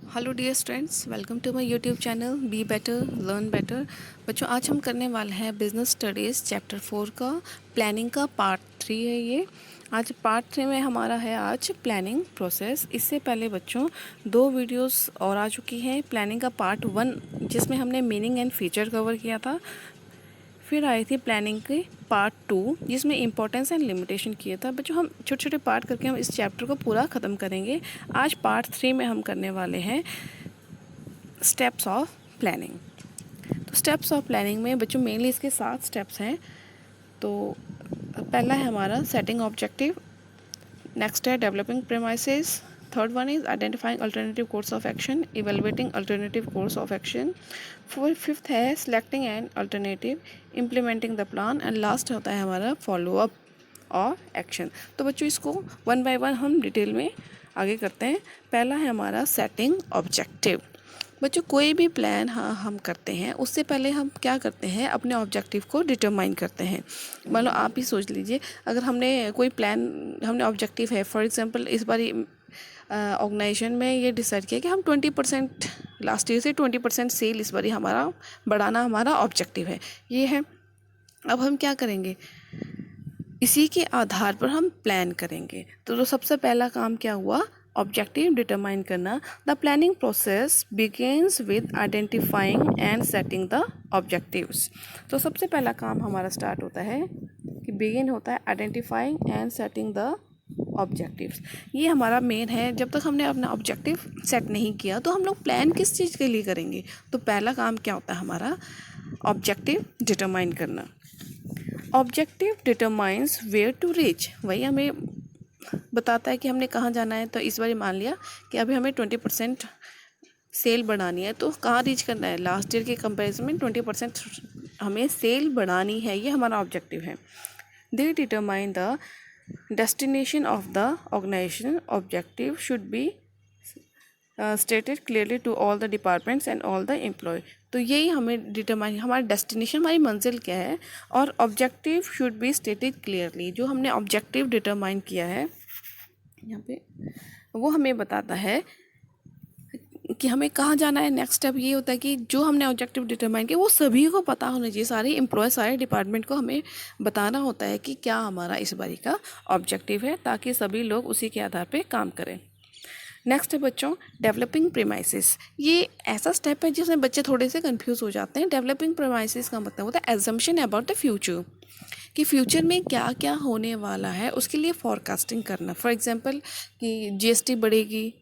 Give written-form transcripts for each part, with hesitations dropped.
Hello dear students, welcome to my YouTube channel be better learn better. बच्चों, आज हम करने वाले हैं बिजनेस स्टडीज़ चैप्टर 4 का प्लानिंग का पार्ट 3 है ये। आज पार्ट 3 में हमारा है आज प्लानिंग प्रोसेस। इससे पहले बच्चों 2 वीडियोस और आ चुकी हैं। प्लानिंग का पार्ट 1 जिसमें हमने मीनिंग एंड फीचर कवर किया था, फिर आई थी प्लानिंग के पार्ट 2 जिसमें इंपॉर्टेंस एंड लिमिटेशन किया था। बच्चों, हम छोटे छोटे पार्ट करके हम इस चैप्टर को पूरा ख़त्म करेंगे। आज पार्ट 3 में हम करने वाले हैं स्टेप्स ऑफ प्लानिंग। तो स्टेप्स ऑफ प्लानिंग में बच्चों मेनली इसके 7 स्टेप्स हैं। तो पहला है हमारा सेटिंग ऑब्जेक्टिव, नेक्स्ट है developing premises, third one is identifying alternative course of action, evaluating alternative course of action, fifth है selecting an alternative, implementing the plan, and last होता है हमारा फॉलो अप और एक्शन। तो बच्चों इसको वन बाय वन हम डिटेल में आगे करते हैं। पहला है हमारा सेटिंग ऑब्जेक्टिव। बच्चों, कोई भी प्लान हम करते हैं उससे पहले हम क्या करते हैं, अपने ऑब्जेक्टिव को डिटरमाइन करते हैं। मान लो आप ही सोच लीजिए, अगर हमने कोई प्लान, हमने ऑब्जेक्टिव है फॉर एग्जांपल इस बार ऑर्गेनाइजेशन में ये डिसाइड किया कि हम 20% लास्ट ईयर से 20% सेल इस बार हमारा बढ़ाना हमारा ऑब्जेक्टिव है, ये है। अब हम क्या करेंगे, इसी के आधार पर हम प्लान करेंगे। तो सबसे पहला काम क्या हुआ, ऑब्जेक्टिव डिटरमाइन करना। The planning process begins with identifying and setting the objectives. तो सबसे पहला काम हमारा स्टार्ट होता है कि बिगिन होता है identifying and setting the objectives. ये हमारा मेन है। जब तक हमने अपना ऑब्जेक्टिव सेट नहीं किया तो हम लोग प्लान किस चीज़ के लिए करेंगे। तो पहला काम क्या होता है हमारा, ऑब्जेक्टिव डिटरमाइन करना। Objective determines where to reach, वही हमें बताता है कि हमने कहाँ जाना है। तो इस बार मान लिया कि अभी हमें 20% सेल बढ़ानी है, तो कहाँ रीच करना है, लास्ट ईयर के कंपैरिजन में 20% हमें सेल बढ़ानी है, ये हमारा ऑब्जेक्टिव है। They determine the destination of the organisation. Objective should be stated clearly to all the departments and all the employ. तो यही हमें डिटरमाइन, हमारा डेस्टिनेशन, हमारी मंजिल क्या है, और objective should be stated clearly. जो हमने ऑब्जेक्टिव डिटरमाइन किया है यहाँ पे, वो हमें बताता है कि हमें कहाँ जाना है। नेक्स्ट स्टेप ये होता है कि जो हमने ऑब्जेक्टिव डिटरमाइन किया वो सभी को पता होना चाहिए, सारे एम्प्लॉय, सारे डिपार्टमेंट को हमें बताना होता है कि क्या हमारा इस बारी का ऑब्जेक्टिव है, ताकि सभी लोग उसी के आधार पर काम करें। नेक्स्ट है बच्चों डेवलपिंग प्रीमाइसिस। ये ऐसा स्टेप है जिसमें बच्चे थोड़े से कंफ्यूज हो जाते हैं। डेवलपिंग प्रीमाइसिस का मतलब होता है एजम्पशन अबाउट द फ्यूचर, कि फ्यूचर में क्या क्या होने वाला है उसके लिए फॉरकास्टिंग करना। फॉर एग्जांपल कि जीएसटी बढ़ेगी,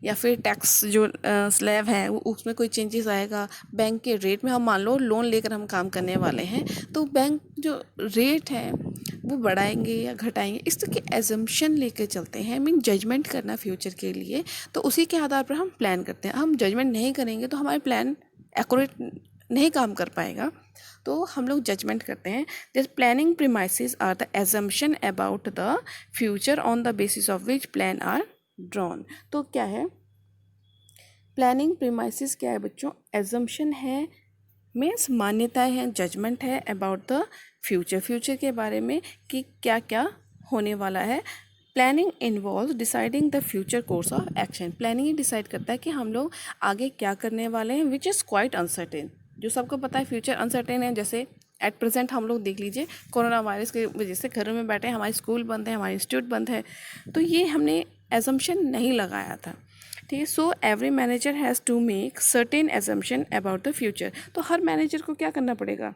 या फिर टैक्स जो स्लैब है उसमें कोई चेंजेस आएगा, बैंक के रेट में, हम मान लो लोन लेकर हम काम करने वाले हैं तो बैंक जो रेट है वो बढ़ाएंगे या घटाएंगे, इस तरह की एजम्पशन लेकर चलते हैं। मीन जजमेंट करना फ्यूचर के लिए, तो उसी के आधार पर हम प्लान करते हैं। हम जजमेंट नहीं करेंगे तो हमारे प्लान एक्यूरेट नहीं काम कर पाएगा, तो हम लोग जजमेंट करते हैं। This planning premises are the assumption about the future on the basis of which plan are drawn. तो क्या है प्लानिंग प्रीमाइसेस, क्या है बच्चों, एजम्पशन है, मीन्स मान्यताएं हैं, जजमेंट है अबाउट द फ्यूचर, फ्यूचर के बारे में कि क्या क्या होने वाला है। Planning involve deciding the future course of action. Planning he decide करता है कि हम लोग आगे क्या करने वाले हैं, विच इज़ क्वाइट अनसर्टेन। जो सबको पता है फ्यूचर अनसर्टेन है, जैसे एट प्रेजेंट हम लोग देख लीजिए कोरोना वायरस की वजह से घरों में बैठे हैं, हमारे स्कूल बंद है, हमारे इंस्टीट्यूट बंद है, तो ये हमने एजम्पशन नहीं लगाया था। ठीक है, so every manager has to make certain assumption about the future. तो हर मैनेजर को क्या करना पड़ेगा,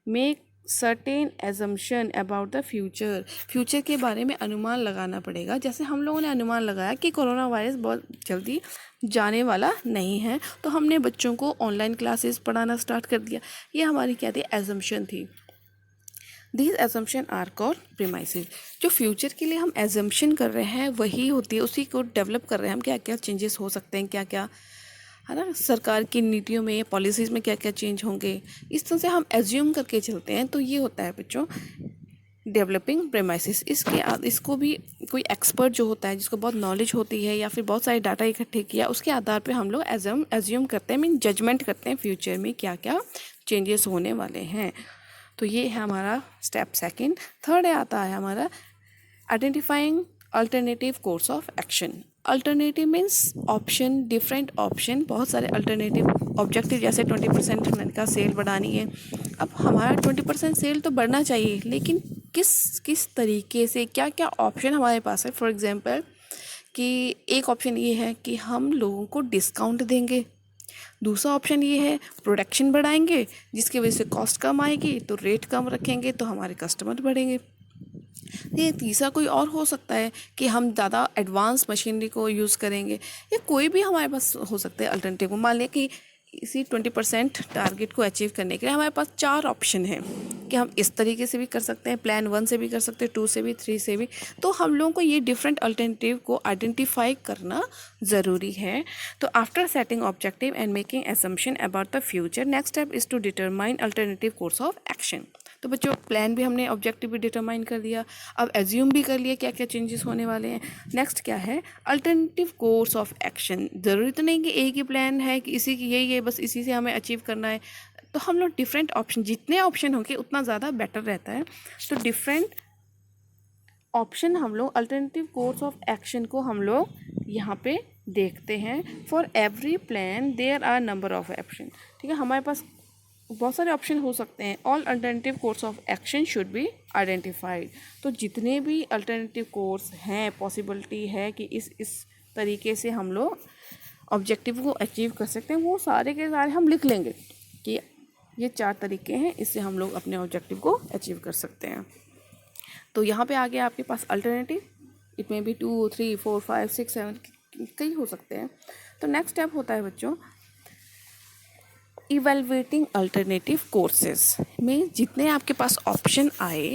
make certain assumption about the future, future के बारे में अनुमान लगाना पड़ेगा। जैसे हम लोगों ने अनुमान लगाया कि कोरोना वायरस बहुत जल्दी जाने वाला नहीं है, तो हमने बच्चों को ऑनलाइन क्लासेस पढ़ाना स्टार्ट कर दिया। ये हमारी क्या थी, एजम्पशन थी। These assumption are called premises. जो फ्यूचर के लिए हम एजम्पशन कर रहे हैं वही होती है, उसी को डेवलप कर रहे हैं हम, क्या क्या चेंजेस हो सकते हैं, क्या क्या है ना, सरकार की नीतियों में या पॉलिसीज़ में क्या क्या चेंज होंगे, इस तरह से हम एज्यूम करके चलते हैं। तो ये होता है बच्चों डेवलपिंग प्रेमाइसिस। इसको भी कोई एक्सपर्ट जो होता है, जिसको बहुत नॉलेज होती है या फिर बहुत सारे डाटा इकट्ठे किया, उसके आधार पे हम लोग एज्यूम करते हैं, मीन जजमेंट करते हैं फ्यूचर में क्या क्या चेंजेस होने वाले हैं। तो ये है हमारा स्टेप सेकंड। थर्ड आता है हमारा identifying alternative course of action. Alternative means option, different option, बहुत सारे अल्टरनेटिव ऑब्जेक्टिव, जैसे 20% मैंने कहा सेल बढ़ानी है। अब हमारा 20% सेल तो बढ़ना चाहिए, लेकिन किस किस तरीके से, क्या क्या ऑप्शन हमारे पास है। फॉर एग्जांपल कि एक ऑप्शन ये है कि हम लोगों को डिस्काउंट देंगे, दूसरा ऑप्शन ये है प्रोडक्शन बढ़ाएंगे जिसकी वजह से कॉस्ट कम आएगी, तो रेट कम रखेंगे तो हमारे कस्टमर बढ़ेंगे। ये तीसरा कोई और हो सकता है कि हम ज़्यादा एडवांस मशीनरी को यूज़ करेंगे, या कोई भी हमारे पास हो सकता है अल्टरनेटिव। मान लें कि इसी 20% टारगेट को अचीव करने के लिए हमारे पास 4 ऑप्शन हैं कि हम इस तरीके से भी कर सकते हैं, प्लान 1 से भी कर सकते हैं, 2 से भी, 3 से भी। तो हम लोगों को ये डिफरेंट अल्टरनेटिव को आइडेंटिफाई करना ज़रूरी है। तो after setting objective and making assumption about the future, next step is to determine alternative course of action. तो बच्चों प्लान भी हमने, ऑब्जेक्टिव भी डिटरमाइन कर दिया, अब एज्यूम भी कर लिया क्या क्या चेंजेस होने वाले हैं। नेक्स्ट क्या है, अल्टरनेटिव कोर्स ऑफ एक्शन। ज़रूरी तो नहीं कि एक ही प्लान है कि इसी की यही है, बस इसी से हमें अचीव करना है। तो हम लोग डिफरेंट ऑप्शन, जितने ऑप्शन होंगे उतना ज़्यादा बेटर रहता है। तो डिफरेंट ऑप्शन हम लोग, अल्टरनेटिव कोर्स ऑफ एक्शन को हम लोग यहाँ पे देखते हैं। For every plan there are number of option. ठीक है, हमारे पास बहुत सारे ऑप्शन हो सकते हैं। All alternative course of action should be identified. तो जितने भी अल्टरनेटिव कोर्स हैं, पॉसिबिलिटी है कि इस तरीके से हम लोग ऑब्जेक्टिव को अचीव कर सकते हैं, वो सारे के सारे हम लिख लेंगे कि ये 4 तरीके हैं, इससे हम लोग अपने ऑब्जेक्टिव को अचीव कर सकते हैं। तो यहाँ पे आ गया आपके पास अल्टरनेटिव, इसमें भी 2, 3, 4, 5, 6, 7 कई हो सकते हैं। तो नेक्स्ट स्टेप होता है बच्चों इवेलुएटिंग अल्टरनेटिव कोर्सेज में जितने आपके पास ऑप्शन आए,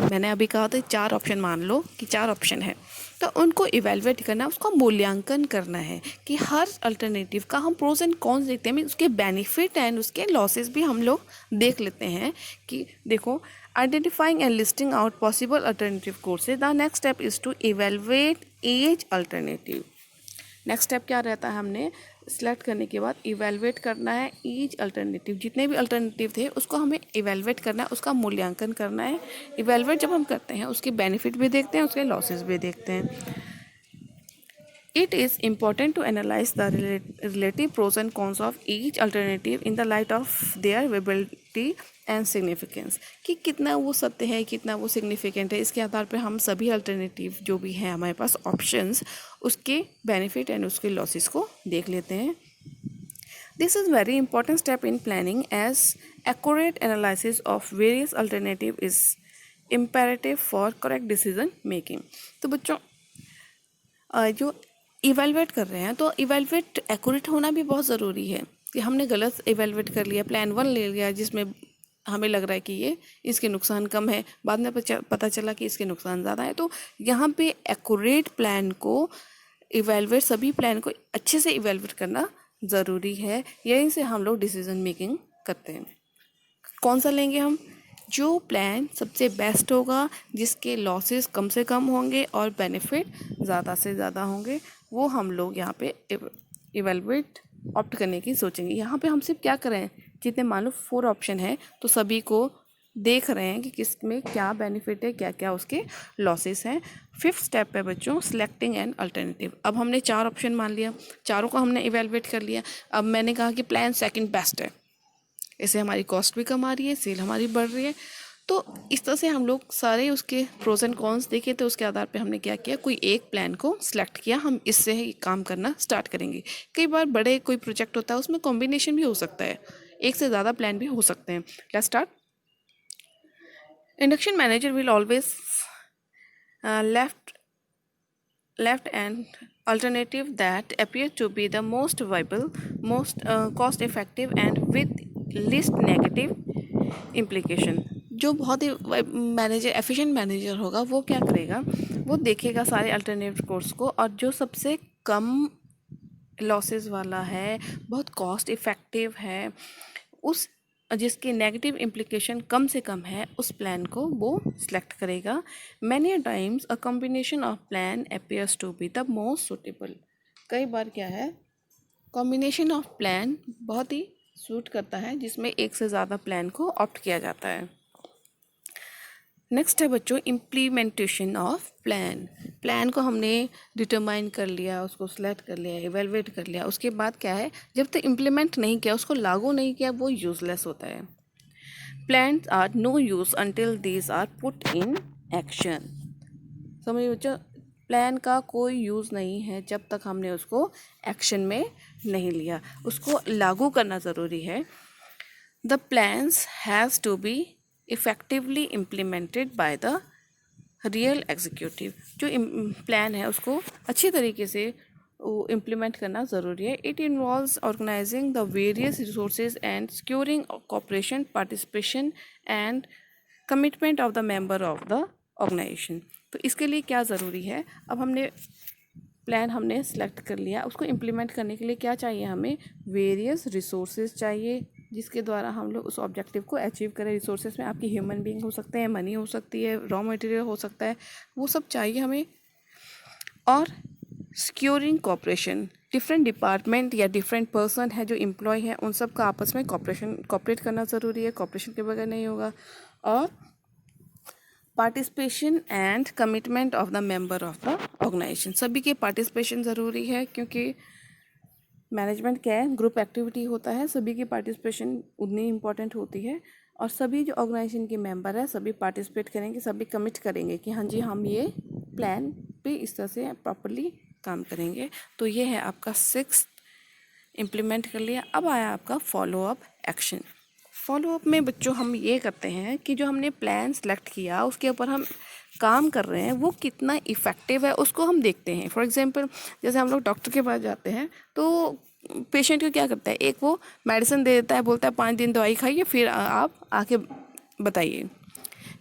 मैंने अभी कहा था 4 ऑप्शन, मान लो कि 4 ऑप्शन है, तो उनको इवेलुएट करना, उसका मूल्यांकन करना है कि हर अल्टरनेटिव का हम प्रोज एंड कॉन्स देखते हैं, उसके बेनिफिट एंड उसके लॉसेस भी हम लोग देख लेते हैं। कि देखो, identifying and listing out possible alternative courses, the next step is to evaluate each alternative. Next step क्या रहता है, हमने सेलेक्ट करने के बाद इवेलुएट करना है ईच अल्टरनेटिव, जितने भी अल्टरनेटिव थे उसको हमें इवेलुएट करना है, उसका मूल्यांकन करना है। इवेलुएट जब हम करते हैं उसके बेनिफिट भी देखते हैं, उसके लॉसेस भी देखते हैं। It is important to analyze the relative pros and cons of each alternative in the light of their viability and significance। कि कितना वो सत्य है, कितना वो सिग्निफिकेंट है, इसके आधार पर हम सभी अल्टरनेटिव जो भी हैं हमारे पास ऑप्शंस, उसके बेनिफिट एंड उसके लॉसेस को देख लेते हैं। This is very important step in planning as accurate analysis of various alternative is imperative for correct decision making। तो बच्चों जो इवेलुएट कर रहे हैं, तो इवेलुएट एक्यूरेट होना भी बहुत ज़रूरी है कि हमने गलत इवेलुएट कर लिया, प्लान 1 ले लिया जिसमें हमें लग रहा है कि ये इसके नुकसान कम है, बाद में पता चला कि इसके नुकसान ज़्यादा है। तो यहाँ पे एक्यूरेट प्लान को इवेलुएट, सभी प्लान को अच्छे से इवेलुएट करना ज़रूरी है। यहीं से हम लोग डिसीजन मेकिंग करते हैं। कौन सा लेंगे हम, जो प्लान सबसे बेस्ट होगा, जिसके लॉसेस कम से कम होंगे और बेनिफिट ज़्यादा से ज़्यादा होंगे, वो हम लोग यहाँ पे इवेलुएट ऑप्ट करने की सोचेंगे। यहाँ पे हम सिर्फ क्या करें, जितने मान लो 4 ऑप्शन है तो सभी को देख रहे हैं कि किस में क्या बेनिफिट है, क्या क्या उसके लॉसेस हैं। 5th स्टेप है बच्चों सिलेक्टिंग एन अल्टरनेटिव। अब हमने 4 ऑप्शन मान लिया, चारों को हमने इवेलुएट कर लिया। अब मैंने कहा कि प्लान सेकंड बेस्ट है, इससे हमारी कॉस्ट भी कम आ रही है, सेल हमारी बढ़ रही है। तो इस तरह से हम लोग सारे उसके प्रोज एंड कॉन्स देखे, तो उसके आधार पे हमने क्या किया, कोई एक प्लान को सिलेक्ट किया, हम इससे ही काम करना स्टार्ट करेंगे। कई बार बड़े कोई प्रोजेक्ट होता है उसमें कॉम्बिनेशन भी हो सकता है, एक से ज़्यादा प्लान भी हो सकते हैं। Let's start. Induction manager will always left an alternative that appears to be the most viable, most cost effective and with least negative implication। जो बहुत ही मैनेजर, एफिशिएंट मैनेजर होगा, वो क्या करेगा, वो देखेगा सारे अल्टरनेटिव कोर्स को, और जो सबसे कम लॉसेस वाला है, बहुत कॉस्ट इफ़ेक्टिव है, उस जिसके नेगेटिव इम्प्लीकेशन कम से कम है, उस प्लान को वो सिलेक्ट करेगा। Many times a combination of plan appears to be the most suitable. कई बार क्या है, कॉम्बिनेशन ऑफ प्लान बहुत ही सूट करता है, जिसमें एक से ज़्यादा प्लान को ऑप्ट किया जाता है। नेक्स्ट है बच्चों इम्प्लीमेंटेशन ऑफ प्लान। प्लान को हमने डिटरमाइन कर लिया, उसको सेलेक्ट कर लिया, इवेलुएट कर लिया, उसके बाद क्या है, जब तक इम्प्लीमेंट नहीं किया, उसको लागू नहीं किया, वो यूजलेस होता है। Plans are no use until these are put in action. समझ बच्चों, प्लान का कोई यूज़ नहीं है जब तक हमने उसको एक्शन में नहीं लिया, उसको लागू करना ज़रूरी है। The plans has to be effectively implemented by the real executive. जो प्लान है उसको अच्छी तरीके से इम्प्लीमेंट करना ज़रूरी है। It involves organising the various resources and securing cooperation, participation and commitment of the member of the organisation. तो इसके लिए क्या ज़रूरी है, अब हमने प्लान हमने सेलेक्ट कर लिया, उसको इम्प्लीमेंट करने के लिए क्या चाहिए, हमें वेरियस रिसोर्सेज चाहिए जिसके द्वारा हम लोग उस ऑब्जेक्टिव को अचीव करें। रिसोर्सेज में आपकी ह्यूमन बीइंग हो सकते हैं, मनी हो सकती है, रॉ मटेरियल हो सकता है, वो सब चाहिए हमें। और सिक्योरिंग कॉपरेशन, डिफरेंट डिपार्टमेंट या डिफरेंट पर्सन है जो एम्प्लॉय है, उन सब का आपस में कॉपरेट करना ज़रूरी है, कॉपरेशन के बगैर नहीं होगा। और participation and commitment of the member of the organisation, सभी के पार्टिसिपेशन ज़रूरी है, क्योंकि मैनेजमेंट क्या है, ग्रुप एक्टिविटी होता है, सभी की पार्टिसिपेशन उतनी इम्पॉर्टेंट होती है। और सभी जो ऑर्गेनाइजेशन के मेंबर है सभी पार्टिसिपेट करेंगे, सभी कमिट करेंगे कि हाँ जी हम ये प्लान पे इस तरह से प्रॉपरली काम करेंगे। तो ये है आपका 6th, इम्प्लीमेंट कर लिया। अब आया आपका फॉलोअप एक्शन। फॉलोअप में बच्चों हम ये करते हैं कि जो हमने प्लान सेलेक्ट किया उसके ऊपर हम काम कर रहे हैं वो कितना इफ़ेक्टिव है उसको हम देखते हैं। फॉर एग्जांपल जैसे हम लोग डॉक्टर के पास जाते हैं तो पेशेंट को क्या करता है, एक वो मेडिसिन दे देता है, बोलता है 5 दिन दवाई खाइए फिर आप आके बताइए,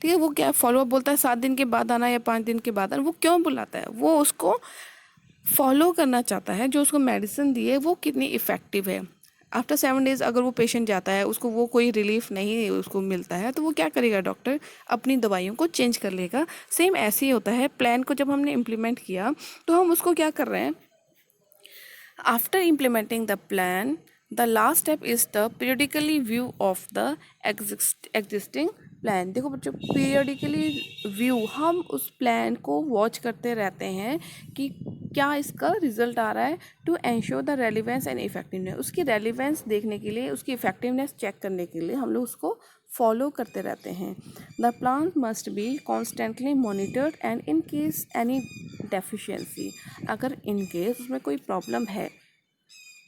ठीक है। वो क्या फॉलोअप बोलता है 7 दिन के बाद आना या 5 दिन के बाद आना। वो क्यों बुलाता है, वो उसको फॉलो करना चाहता है जो उसको मेडिसिन दी है वो कितनी इफ़ेक्टिव है। आफ्टर 7 डेज़ अगर वो पेशेंट जाता है उसको वो कोई रिलीफ नहीं उसको मिलता है तो वो क्या करेगा, डॉक्टर अपनी दवाइयों को चेंज कर लेगा। सेम ऐसे ही होता है, प्लान को जब हमने इम्प्लीमेंट किया तो हम उसको क्या कर रहे हैं, after implementing the plan the last step is the periodically view of the existing plan. देखो बच्चों, पीरियडिकली व्यू, हम उस प्लान को वॉच करते रहते हैं कि क्या इसका रिजल्ट आ रहा है, to ensure the relevance and effectiveness. उसकी रेलिवेंस देखने के लिए, उसकी इफेक्टिवनेस चेक करने के लिए हम लोग उसको फॉलो करते रहते हैं। The plan must be constantly monitored and in case any deficiency, अगर इन केस उसमें कोई प्रॉब्लम है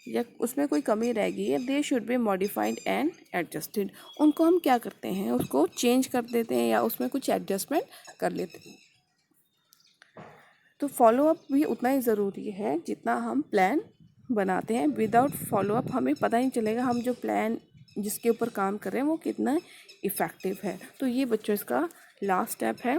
या उसमें कोई कमी रह गई है, they should be modified and adjusted. उनको हम क्या करते हैं, उसको चेंज कर देते हैं या उसमें कुछ एडजस्टमेंट कर लेते हैं। तो फॉलोअप भी उतना ही ज़रूरी है जितना हम प्लान बनाते हैं। विदाउट फॉलोअप हमें पता ही नहीं चलेगा हम जो प्लान जिसके ऊपर काम कर रहे हैं वो कितना इफ़ेक्टिव है। तो ये बच्चों इसका लास्ट स्टेप है,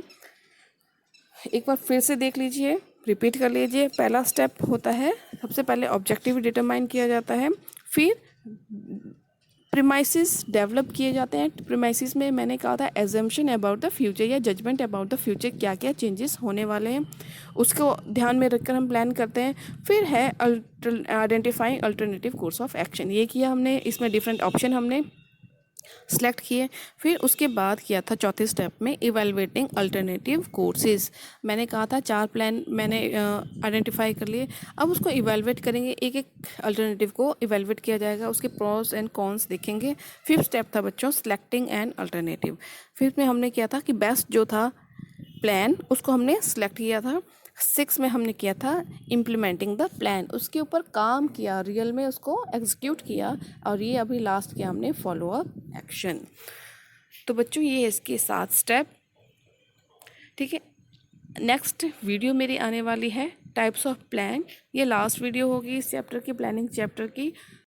एक बार फिर से देख लीजिए, रिपीट कर लीजिए। पहला स्टेप होता है, सबसे पहले ऑब्जेक्टिव डिटरमाइन किया जाता है, फिर प्रीमाइसिस डेवलप किए जाते हैं। प्रीमाइसिस में मैंने कहा था एजम्पशन अबाउट द फ्यूचर या जजमेंट अबाउट द फ्यूचर, क्या क्या चेंजेस होने वाले हैं उसको ध्यान में रखकर हम प्लान करते हैं। फिर है identifying alternative course of action, ये किया हमने, इसमें डिफरेंट ऑप्शन हमने सेलेक्ट किए। फिर उसके बाद किया था चौथे स्टेप में इवेलुएटिंग अल्टरनेटिव कोर्सेज। मैंने कहा था 4 प्लान मैंने आइडेंटिफाई कर लिए, अब उसको इवेलुएट करेंगे, एक एक अल्टरनेटिव को इवेलुएट किया जाएगा, उसके प्रोस एंड कॉन्स देखेंगे। फिफ्थ स्टेप था बच्चों सिलेक्टिंग एन अल्टरनेटिव। फिफ्थ में हमने किया था कि बेस्ट जो था प्लान उसको हमने सेलेक्ट किया था। 6 में हमने किया था इम्प्लीमेंटिंग द प्लान, उसके ऊपर काम किया, रियल में उसको एग्जीक्यूट किया। और ये अभी लास्ट किया हमने फॉलोअप एक्शन। तो बच्चों ये इसके 7 स्टेप, ठीक है। नेक्स्ट वीडियो मेरी आने वाली है टाइप्स ऑफ प्लान, ये लास्ट वीडियो होगी इस चैप्टर की, प्लानिंग चैप्टर की।